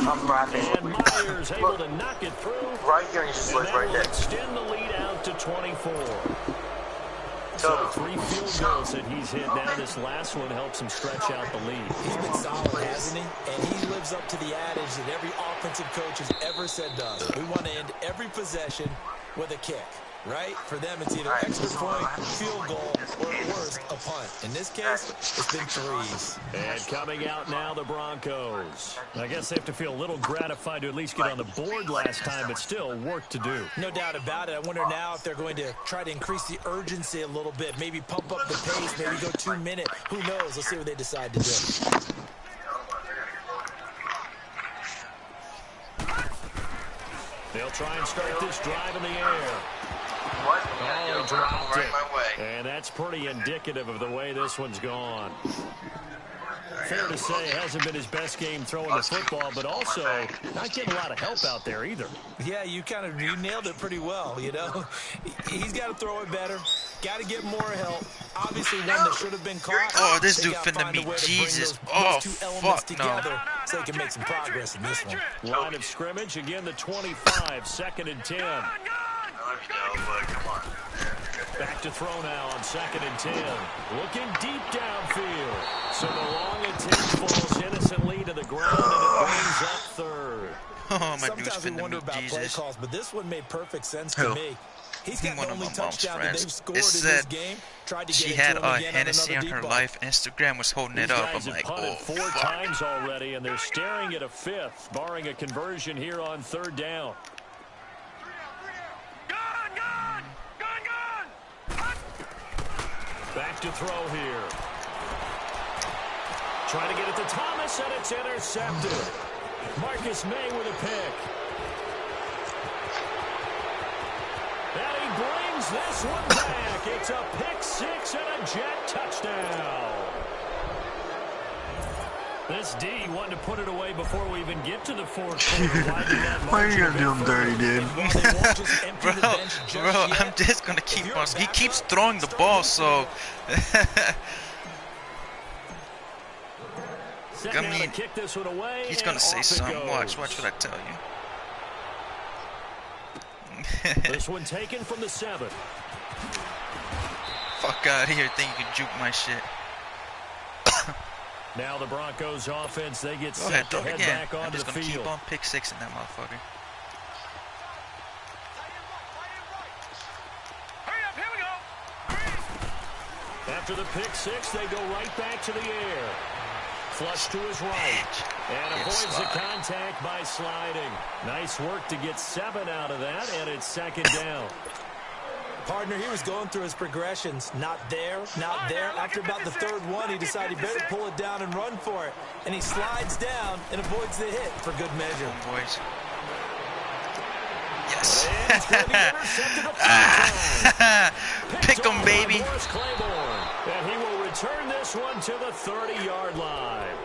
I'm rapping. And Myers able to knock it through. Right here, and just look right there. Extend the lead out to 24. So 3 field goals that he's hit now. This last one helps him stretch out the lead. He's been solid, hasn't he? And he lives up to the adage that every offensive coach has ever said to us. We want to end every possession with a kick, right? For them, it's either extra point, field goal, or at worst, a punt. In this case, it's been 3s. And coming out now, the Broncos. I guess they have to feel a little gratified to at least get on the board last time, but still work to do. No doubt about it. I wonder now if they're going to try to increase the urgency a little bit, maybe pump up the pace, maybe go 2 minute. Who knows? Let's see what they decide to do. They'll try and start this drive in the air. what? Oh, dropped Right it. my way. And that's pretty indicative of the way this one's gone. Fair to say, it hasn't been his best game throwing the football, but also not getting a lot of help out there either. Yeah, you nailed it pretty well, you know. He's got to throw it better. Got to get more help. Obviously, one that should have been caught. Oh, this They dude gotta finna find a meet way to bring Jesus. those Oh, two elements fuck no. together so they can make some progress in this one. Line of scrimmage, again the 25, 2nd and 10. I love you, Dale, but come on. Back to throw now on 2nd and 10. Looking deep downfield. So the long attempt falls innocently to the ground, and it brings up 3rd. Oh, my dude's Sometimes we finna wonder meet about play Jesus. calls, but this one made perfect sense to Who? me. He's He got one the of only my mom's touchdown that they've friends. scored It in this said game. Tried to she get had it to him a again on Hennessy another on her deep ball. life. Instagram was holding These it up. guys I'm have like, punted oh, 4 fuck. times already, and they're staring at a 5th, barring a conversion here on 3rd down. Back to throw here. Trying to get it to Thomas, and it's intercepted. Marcus May with a pick. And he brings this one back. It's a pick 6 and a jet touchdown. This D wanted to put it away before we even get to the 4th quarter. Why are you gonna do him dirty, dude? Bro, I'm just gonna keep on. He keeps throwing the ball, so. I mean, he's gonna say something. Watch what I tell you. This one taken from the 7. Fuck out of here, think you can juke my shit. Now the Broncos offense, they get Go ahead, set to throw it head again. back I'm onto just the gonna field. keep on pick 6 in that motherfucker. After the pick 6, they go right back to the air. Flush to his right. And avoids the contact by sliding. Nice work to get 7 out of that, and it's 2nd down. Partner, he was going through his progressions. Not there, not there. After about the 3rd one, he decided he better pull it down and run for it. And he slides down and avoids the hit for good measure. Boys. Yes. Pick him, baby. And he will return this one to the 30-yard line.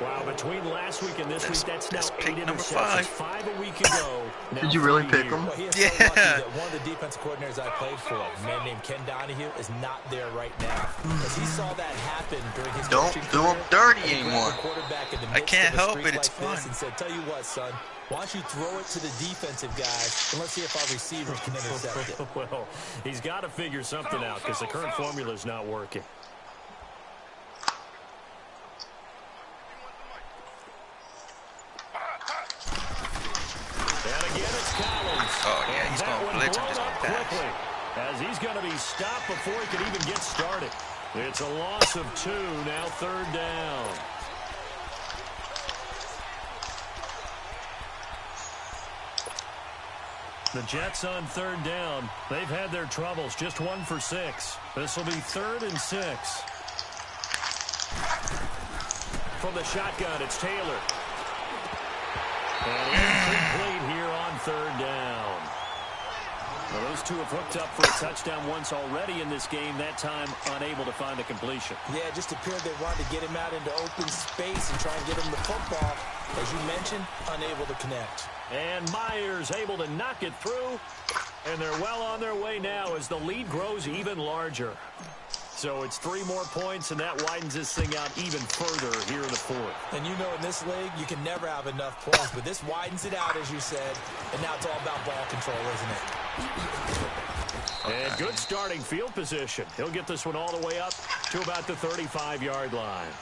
Wow, between last week and this week, that's now 8 interceptions. 5 a week ago. Did you really pick him? Well, he is so lucky that one of the defensive coordinators I played for, a man named Ken Donahue, is not there right now. Because he saw that happen during his Don't do him dirty anymore. I can't help it, it's fun. And said, tell you what, son, why don't you throw it to the defensive guys, and let's see if our receivers can intercept it. Well, he's got to figure something out because the current formula is not working. And again, it's Collins. Oh, yeah, he's going to blitz. I'm just going to pass. As he's going to be stopped before he can even get started. It's a loss of 2, now 3rd down. The Jets on 3rd down. They've had their troubles, just 1 for 6. This will be 3rd and 6. From the shotgun, it's Taylor. And incomplete here on 3rd down. Well, those two have hooked up for a touchdown once already in this game, that time unable to find a completion. Yeah, just appeared they wanted to get him out into open space and try and get him the football. As you mentioned, unable to connect. And Myers able to knock it through, and they're well on their way now as the lead grows even larger. So it's 3 more points, and that widens this thing out even further here in the fourth. And you know in this league, you can never have enough points, but this widens it out, as you said, and now it's all about ball control, isn't it? And good starting field position. He'll get this one all the way up to about the 35-yard line.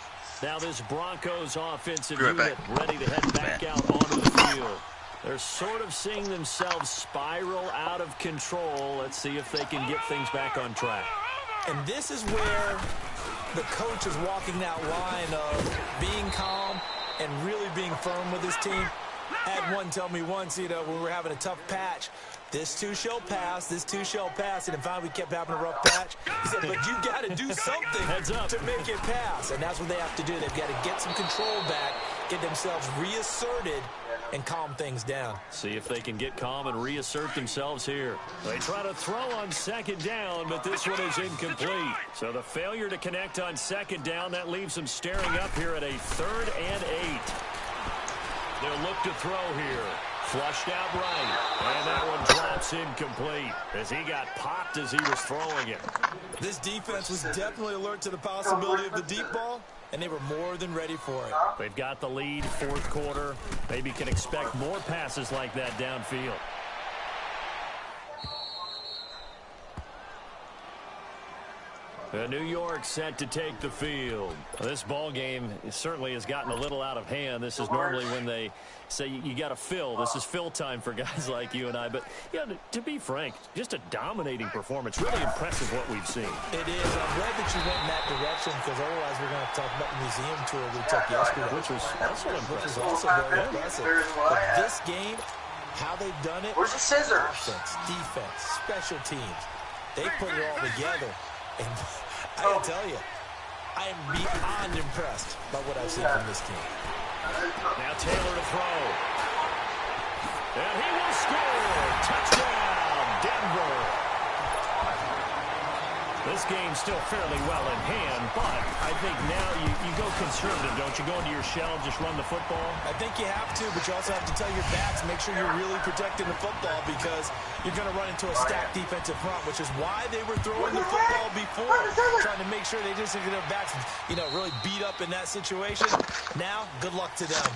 Now this Broncos offensive unit ready to head back out onto the field. They're sort of seeing themselves spiral out of control. Let's see if they can get things back on track. And this is where the coach is walking that line of being calm and really being firm with his team. I had one tell me once, you know, when we were having a tough patch, this too shall pass, this too shall pass. And finally we kept having a rough patch. He said, but you got to do something to make it pass. And that's what they have to do. They've got to get some control back, get themselves reasserted, and calm things down. See if they can get calm and reassert themselves here. They try to throw on second down, but this one is incomplete. So the failure to connect on second down, that leaves them staring up here at a 3rd and 8. They'll look to throw here. Flushed out right. And that one drops incomplete as he got popped as he was throwing it. This defense was definitely alert to the possibility of the deep ball, and they were more than ready for it. They've got the lead, 4th quarter. Maybe can expect more passes like that downfield. New York set to take the field. This ball game certainly has gotten a little out of hand. This is normally when they say you got to fill. This is fill time for guys like you and I. But yeah, to be frank, just a dominating performance. Really impressive what we've seen. It is. I'm glad that you went in that direction because otherwise we're going to talk about the museum tour we took yesterday. Which was also impressive. Very impressive. But this game, how they've done it. Where's the scissors? Offense, defense, special teams. They put it all together. And I gotta tell you, I am beyond impressed by what I've seen from this team. Now Taylor to throw. And he will score. Touchdown, Denver. This game's still fairly well in hand, but I think now you go conservative, don't you? Go into your shell, just run the football? I think you have to, but you also have to tell your backs, make sure you're really protecting the football because you're going to run into a stacked defensive front, which is why they were throwing the football before, trying to make sure they just get their backs, you know, really beat up in that situation. Now, good luck to them.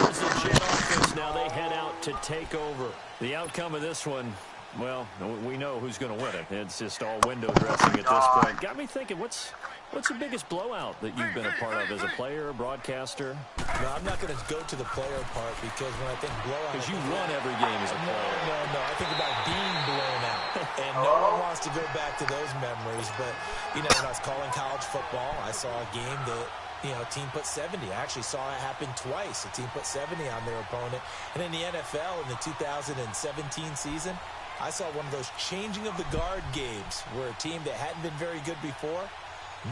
Here's the Jet offense now. They head out to take over. The outcome of this one, well, we know who's going to win it. It's just all window dressing at this point. Got me thinking, what's the biggest blowout that you've been a part of as a player, broadcaster? No, I'm not going to go to the player part because when I think blowout... Because you won every game as a player. No. I think about being blown out. And no one wants to go back to those memories. But, you know, when I was calling college football, I saw a game that, you know, a team put 70. I actually saw it happen twice. A team put 70 on their opponent. And in the NFL, in the 2017 season, I saw one of those changing of the guard games where a team that hadn't been very good before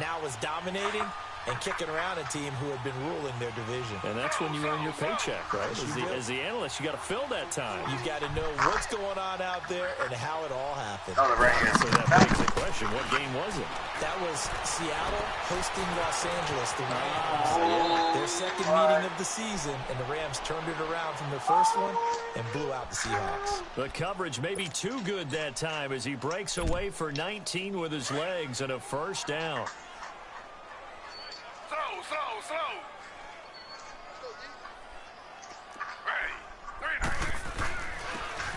now was dominating and kicking around a team who had been ruling their division. And that's when you earn your paycheck, right? As the analyst, you got to fill that time. You got to know what's going on out there and how it all happened. So that begs the question, what game was it? That was Seattle hosting Los Angeles, the Rams. Their second meeting of the season, and the Rams turned it around from their first one and blew out the Seahawks. The coverage may be too good that time as he breaks away for 19 with his legs and a first down.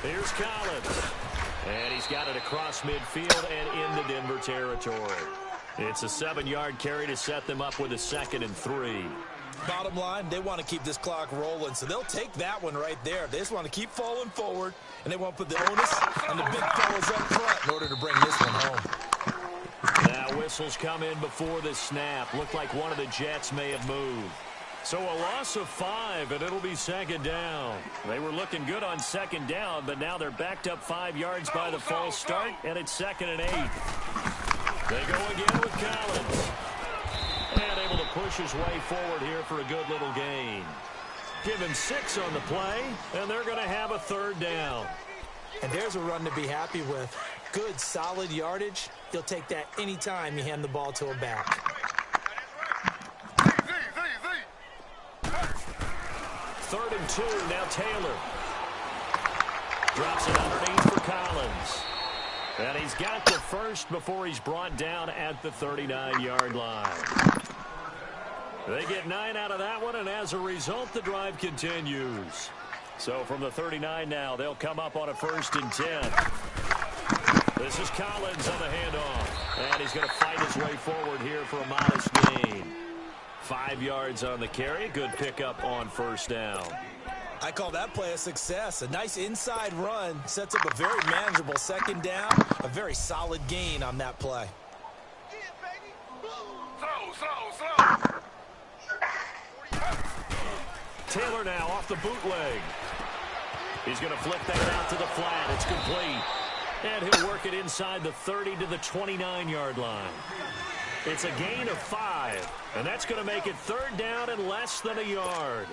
Here's Collins. And he's got it across midfield and into Denver territory. It's a 7-yard carry to set them up with a 2nd and 3. Bottom line, they want to keep this clock rolling, so they'll take that one right there. They just want to keep falling forward, and they want to put the onus on the big fellas up front in order to bring this one home. Now whistles come in before the snap. Looked like one of the Jets may have moved. So a loss of 5, and it'll be 2nd down. They were looking good on 2nd down, but now they're backed up 5 yards by the false start, and it's 2nd and 8. They go again with Collins. And able to push his way forward here for a good little gain. Give him 6 on the play, and they're going to have a 3rd down. And And there's a run to be happy with. Good, solid yardage. He'll take that anytime you hand the ball to a back. Third and 2, now Taylor. Drops it underneath for Collins. And he's got the first before he's brought down at the 39-yard line. They get 9 out of that one, and as a result, the drive continues. So from the 39 now, they'll come up on a 1st and 10. This is Collins on the handoff. And he's going to fight his way forward here for a modest gain. 5 yards on the carry. Good pickup on 1st down. I call that play a success. A nice inside run sets up a very manageable 2nd down. A very solid gain on that play. Taylor now off the bootleg. He's going to flip that out to the flat. It's complete. And he'll work it inside the 30 to the 29-yard line. It's a gain of 5. And that's going to make it 3rd down and less than a yard.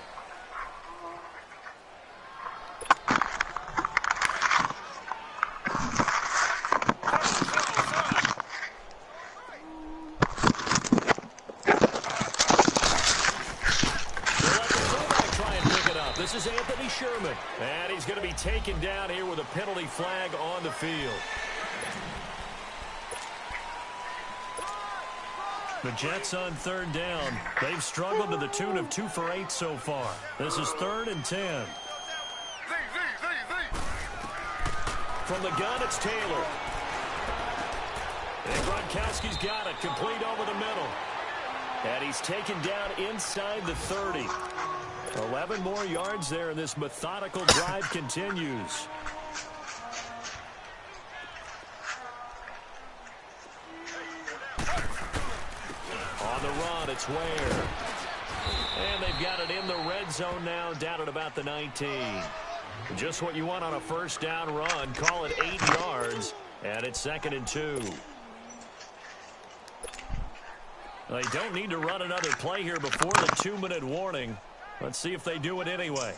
This is Anthony Sherman, and he's going to be taken down here with a penalty flag on the field. The Jets on 3rd down. They've struggled to the tune of 2 for 8 so far. This is 3rd and 10. From the gun, it's Taylor. And Gronkowski's got it, complete over the middle. And he's taken down inside the 30. 11 more yards there, and this methodical drive continues. On the run, it's Ware. And they've got it in the red zone now, down at about the 19. Just what you want on a 1st down run. Call it 8 yards, and it's 2nd and 2. They don't need to run another play here before the 2-minute warning. Let's see if they do it anyway.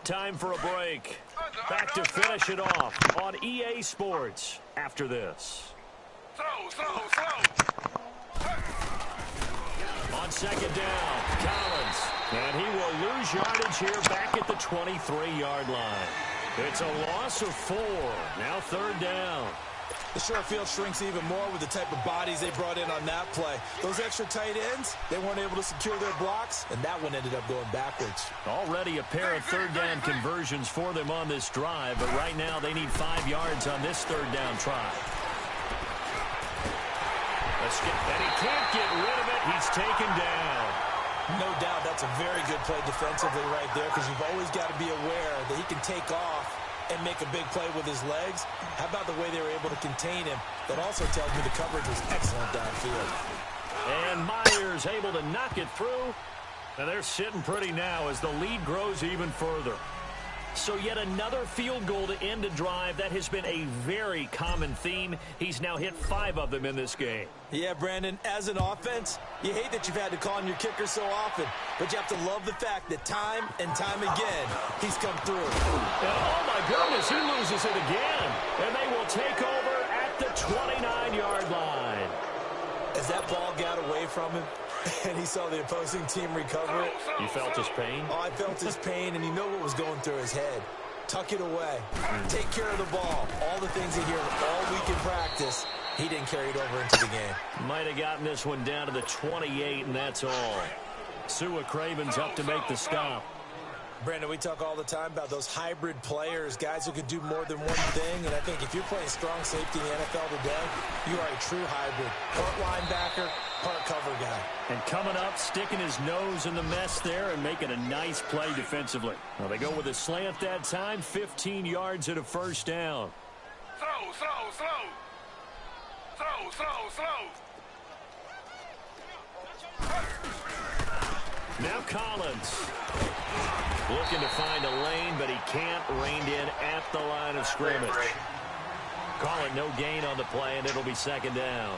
Time for a break. Back to finish it off on EA Sports after this. On 2nd down, Collins. And he will lose yardage here back at the 23-yard line. It's a loss of 4. Now 3rd down. The short field shrinks even more with the type of bodies they brought in on that play. Those extra tight ends, they weren't able to secure their blocks, and that one ended up going backwards. Already a pair of 3rd down conversions for them on this drive, but right now they need 5 yards on this 3rd down try. And he can't get rid of it. He's taken down. No doubt that's a very good play defensively right there, because you've always got to be aware that he can take off and make a big play with his legs. How about the way they were able to contain him? That also tells me the coverage was excellent downfield. And Myers able to knock it through. And they're sitting pretty now as the lead grows even further. So yet another field goal to end a drive. That has been a very common theme. He's now hit 5 of them in this game. Yeah, Brandon, as an offense, you hate that you've had to call on your kicker so often, but you have to love the fact that time and time again, he's come through. And oh my goodness, he loses it again. And they will take over at the 29-yard line. As that ball got away from him, and he saw the opposing team recover it. You felt his pain? Oh, I felt his pain, and you know what was going through his head. Tuck it away. Take care of the ball. All the things he hear all week in practice, he didn't carry it over into the game. Might have gotten this one down to the 28, and that's all. Sua Craven's up to make the stop. Brandon, we talk all the time about those hybrid players, guys who could do more than one thing, and I think if you're playing strong safety in the NFL today, you are a true hybrid. Part linebacker, part cover guy. And coming up, sticking his nose in the mess there and making a nice play defensively. Well, they go with a slant that time, 15 yards at a 1st down. Now Collins. Looking to find a lane, but he can't. Reined in at the line of scrimmage. Call it no gain on the play, and it'll be 2nd down.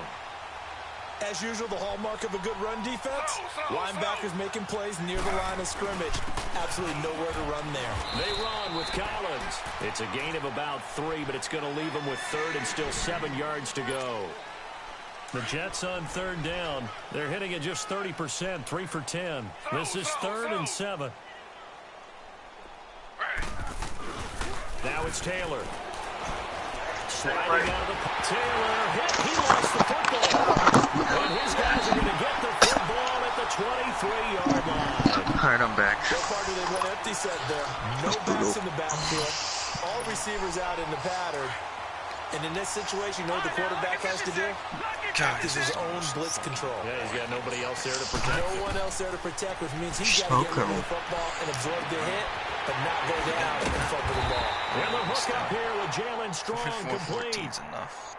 As usual, the hallmark of a good run defense, linebackers making plays near the line of scrimmage. Absolutely nowhere to run there. They run with Collins. It's a gain of about 3, but it's going to leave them with 3rd and still 7 yards to go. The Jets on 3rd down. They're hitting at just 30%, 3 for 10. This is 3rd and 7. Now it's Taylor. Sliding out of the... Taylor hit. He lost the football. And his guys are going to get the football at the 23-yard line. All right, I'm back. So far they went empty set there. No backs in the backfield. All receivers out in the pattern. And in this situation, you know what the quarterback has to do? Practice his own blitz control. Yeah, he's got nobody else there to protect. No one else there to protect, which means he's got to get rid of the football and absorb the hit, but not go down and fumble the ball. And the hook up here with Jalen Strong complete. 14's enough.